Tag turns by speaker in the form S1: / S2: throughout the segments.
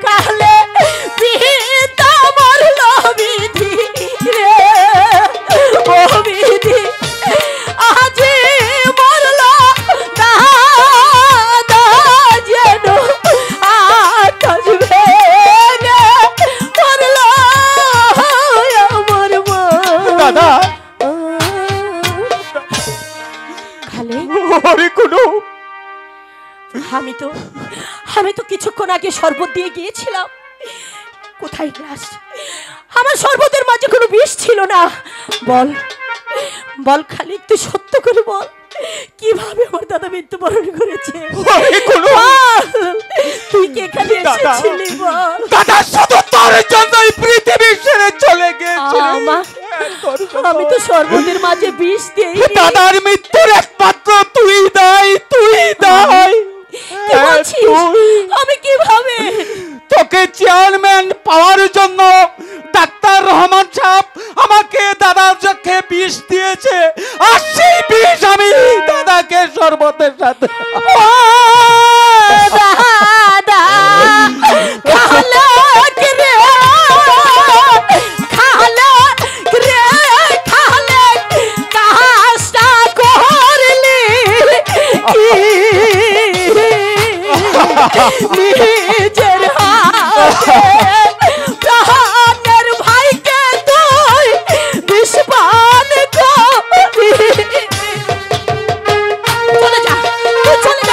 S1: কালে পিতা মরল বিধি রে ও বিধি আজি মরল দাদা যেন আকাশ ভেঙে মরল আমার মা
S2: দাদা
S1: খালে
S2: ওরে কোনো
S1: আমি তো কিছুক্ষণ আগে শরবত দিয়ে গিয়েছিলাম কোথায় গ্লাস আমার শরবতের মাঝে কোনো বিষ ছিল না বল বল খালি একটু সত্য করে বল কিভাবে আমার দাদা মৃত্যুবরণ করেছে তুই কে এখানে এসেছিলি বল
S2: দাদা শুধু তোর জন্যই পৃথিবী ছেড়ে চলে গেছে
S1: আমি তো শরবতের মাঝে বিষ দিই
S2: দাদার মৃত্যুর একমাত্র তুই দায়
S1: আমি কিভাবে
S2: তোকে চেয়ারম্যান পাওয়ার জন্য ডাক্তার রহমান সাহেব আমাকে দাদার চোখে বিষ দিয়েছে আর সেই বিষ আমি দাদাকে শরবতের সাথে
S1: দাদা খালাক রে খালাক রে খালাক কাজটা করলি নিজের হাতে প্রাণের ভাইকে তুই বিস্পান করলি চলে যা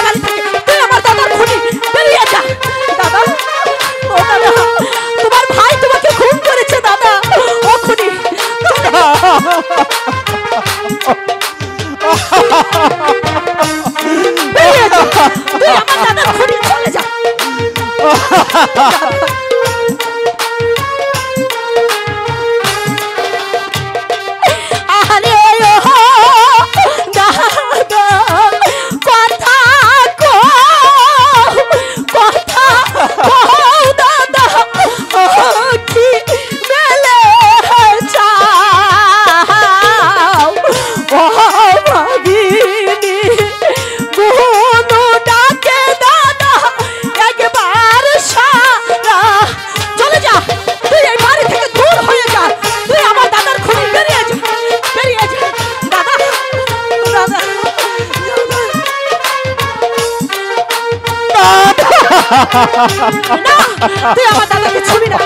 S1: বাড়ি থেকে তুই আমার দাদার খুনি বেরিয়ে যা দাদা ও দাদা তোমার ভাই তোমাকে খুন করেছে দাদা ও খুনি বেরিয়ে যা তুই আমার দাদার খুনি চলে যা আরে ও দাদা কথা দাদা কি মেলে চাও ও ভাবিনি গুনো ডাকে দাদা একবার সারা চলে যা তুই এই বাড়ি থেকে দূর হয়ে যা তুই আমার দাদার খুনি বেরিয়ে যা দাদা দাদা না তুই আমার দাদাকে ছুবি না